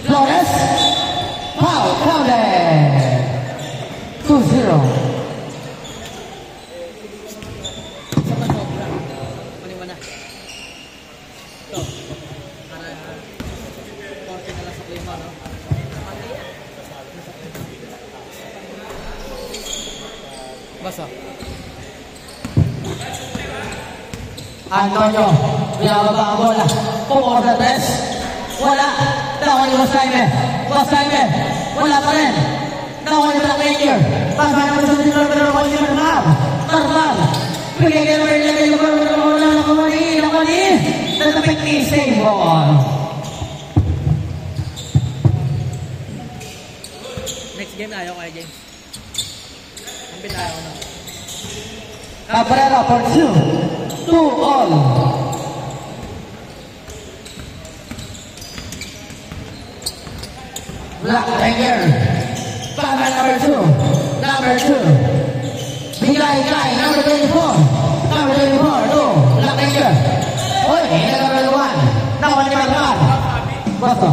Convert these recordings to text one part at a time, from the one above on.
Flores. Foul, counted. 2-0. Basta. Antonio, binababa ang bola. Pumorder press. Wala. Tawag yung Jaime. Jaime. Wala pa rin. Tawag yung Black Ranger. Pagka naman sa dito ng Marmar. Marmar. Bigay kayo ng kumani. Natapik ni save ball. Next game na ayaw kaya James. Ang pinaya ko na. Cabrera for 2. 2-all. Black Ranger. Pass number 2. Number 2. Bigay kay number 24. Number 24. No. Black Ranger. Oy, number 1. Nakuha ni Marmar. Basta.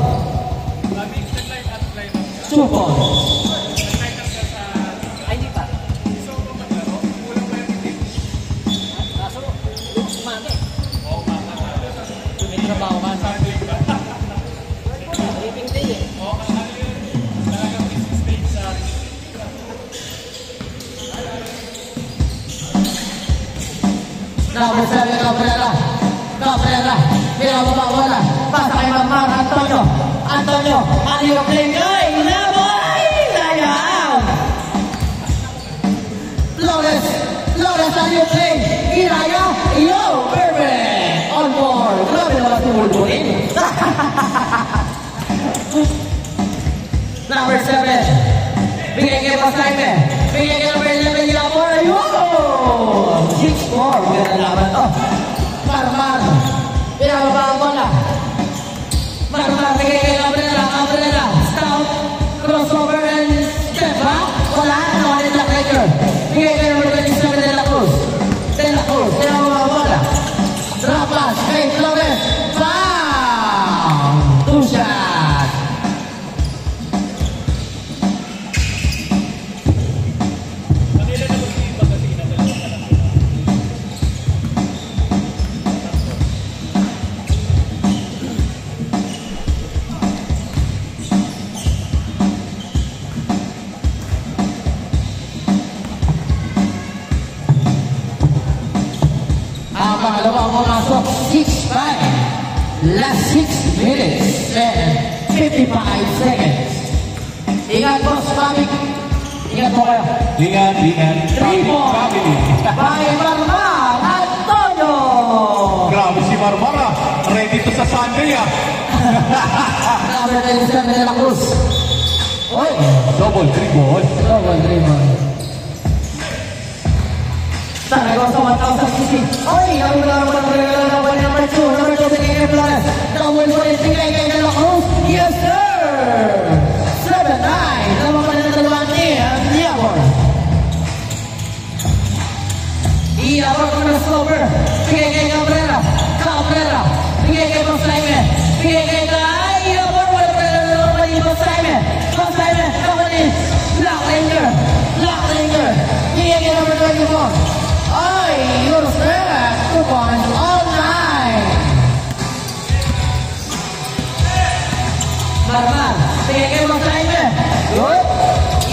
2 points. Trabaho ka sa living day eh. Oo, kasali yun. Talagang business stage sa Number 7, Cabrera. Cabrera. Binababa bola. Pasa kay Marmar. Antonio. Antonio. Aliyo playing. Ay, naboy! Layaw! Flores. Flores, aliyo playing. Iraya. Yo, perfect! On board. Grabe naman tumulbunin. Number 7. Bigay kay Jaime. Bigay kay number 11. Yamor. Ayun! 6-4. Maganda laban to. Marmar. Pinababa ang bola. Marmar. Bigay kay Cabrera. Cabrera. Stout. Crossover and step back. Wala. Nakuha ni Black Ranger. Bigay kay number 27. De La Cruz. De La Cruz. Pinababa ang bola. Drop pass. Hey, Flores. Foul! 2 shot. Ang pangalawang pumasok, 6-5. Last 6 minutes and 55 seconds. Ingat, boss, Pamik. Ingat po kayo. Ingat, ingat. 3 points by Marmar Antonio. Grabe si Marmara. Ready to sa Sunday ah. Number 27 De La Cruz. Oy. Double 3 ball. Double 3 ball. Talagang sa 1,000cc. Oy! Number 2. Number 2. Bigay kay Flores. Double 3. Bigay kay De La Cruz. Yes, sir! 7-9. Naman pa na dalawang team. Yabor. Yabor ko na slower. Bigay kay Cabrera. Cabrera. Bigay kay Jaime. Bigay kay Yabor. Wala pa na dalawang mali. Jaime. Jaime. Kapatid. Black Ranger. Black Ranger. Bigay kay number 24. Ay, you're set. 2 points all night. Marmar, bigay kayo ng Jaime. Good.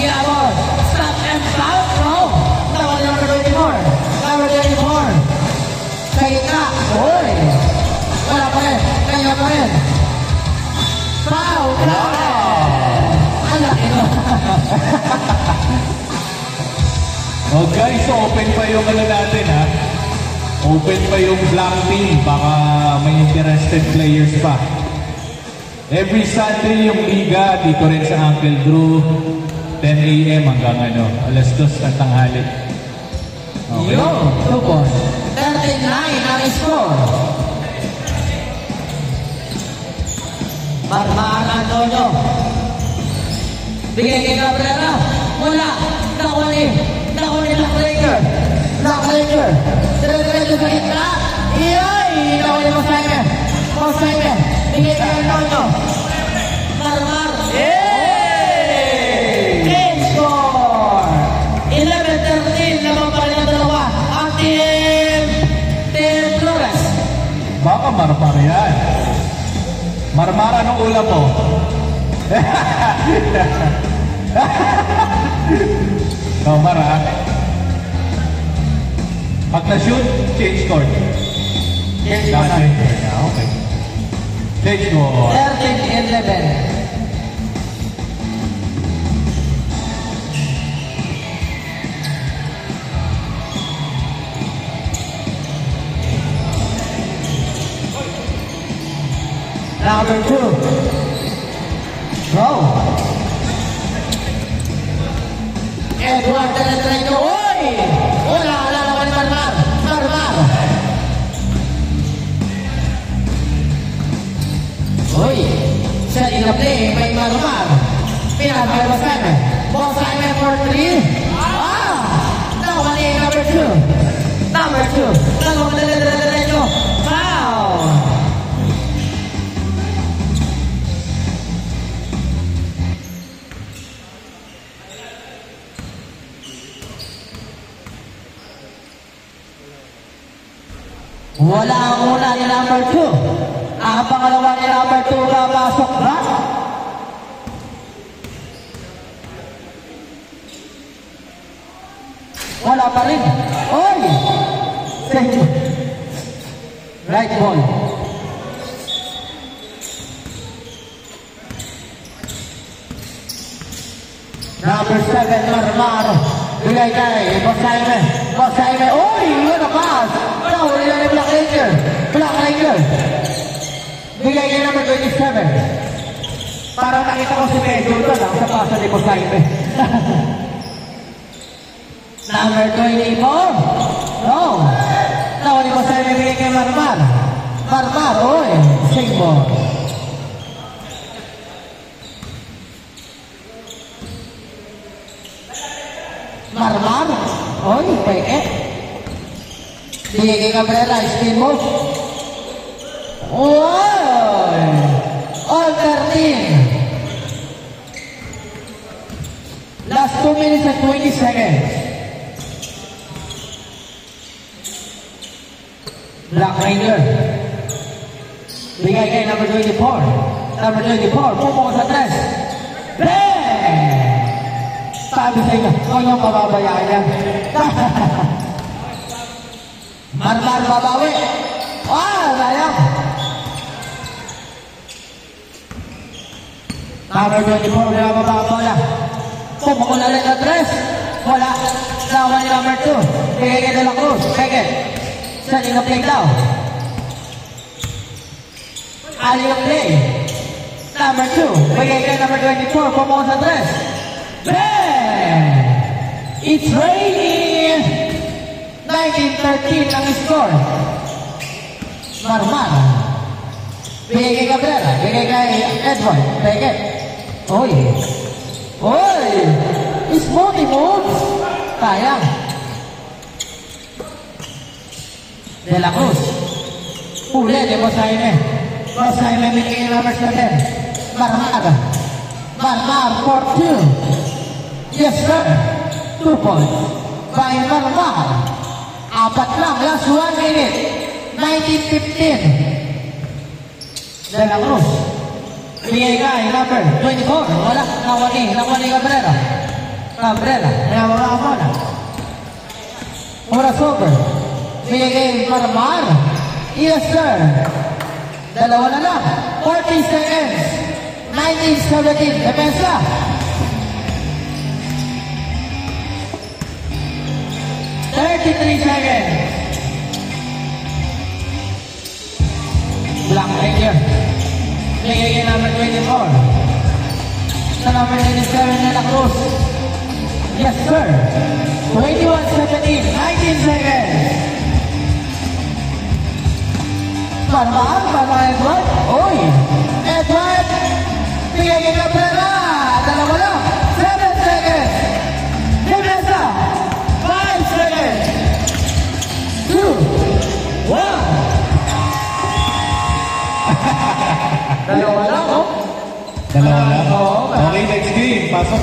Yabor. Stop and foul. No. Tawag number 24. Number 24. Sa gitna. Uy. Wala pa rin. Kanya pa rin. Foul. Ang laki no. Oh guys, open pa yung ano natin ha. Open pa yung black team. Baka may interested players pa. Every Sunday yung liga dito rin sa Uncle Drew. 10 AM hanggang ano, alas 2 ng tanghali. Okay. Yo, 2 points. 39 ang score. Marmar Antonio. Bigay kay Cabrera. Wala. Nakuha ni Black Ranger. Black Ranger. Dire-diretso sa gitna. Iyay! Nakuha ni Jaime. Jaime. Bigay kay Antonio. Marmar. Marmar yan. Marmar, anong ulam mo? Marmar, ha? Pag na-shoot, change court. Change Ah, court. change court. Ah, okay. Change court. 13-11. Number 2. Go. Edward Teletreno. Uy! Wala naman ni Marmar. Marmar. Uy! Siya in the play. May Marmar. Pinagay Boss Jaime. Boss Jaime for 3. Nawali number 2. Number 2. Dalawang Teletreno. Foul! Wala ang una ni number 2. Ang pangalawa ni number 2 papasok na. Wala pa rin. Oy! Right ball. Number 7, Marmar. Bigay kay Boss Jaime. Boss Jaime. Uy! What a pass! Nahuli na ni Black Ranger. Black Ranger. Bigay kay number 27. Parang nakita ko si Pedro doon lang sa pasa ni Boss Jaime. Number 24. No. Nahuli Boss Jaime. Bigay kay Marmar. Marmar. Uy! Sing ball. Marmar. Oy, peke. Bigay kay Cabrera, spin move. Oy! All 13. Last 2 minutes and 20 seconds. Black Ranger. Bigay kay number 24. Number 24, pumunta sa 3. Bang! Sabi sa inyo, huwag niyong pababayaan yan. Marmar babawi. Sayang. Number 24, wala mababawa. Pumunta na rin na 3. Wala. Nawa ni number 2. Bigay kay De La Cruz. Second. Saan yung play daw? Ali yung play. Number 2. Bigay kay number 24. Pumunta sa 3. Bang! It's raining! 19-13 ang score. Marmar. Bigay kay Cabrera. Bigay kay Edward. Bigay. Oy! Oy! Smoothie moves. Sayang. De La Cruz. Huli ni Boss Jaime. Boss Jaime bigay kay number 7. Marmar. Marmar for 2. Yes, sir. 2 points. By Marmar. Apat lang. Last 1 minute. 19-15. De La Cruz. Bigay kay number 24. Wala. Nawali Cabrera. Cabrera. Nawala ako na. Oras over. Bigay kay Marmar. Yes, sir. Dalawa na lang. 40 seconds. 19-17. Depensa. seconds. Black Ranger. Bigay kay number 24. Sa number 27 De La Cruz. Yes, sir. 21-17. 19 seconds. Marmar, Edward. Oy! Edward! Bigay kay Cabrera. Dalawa lang. 7 seconds. Depensa. 5 seconds. 2, 1. Dalawa lang, oh. Dalawa lang? Oo. Okay, next game. Pasok.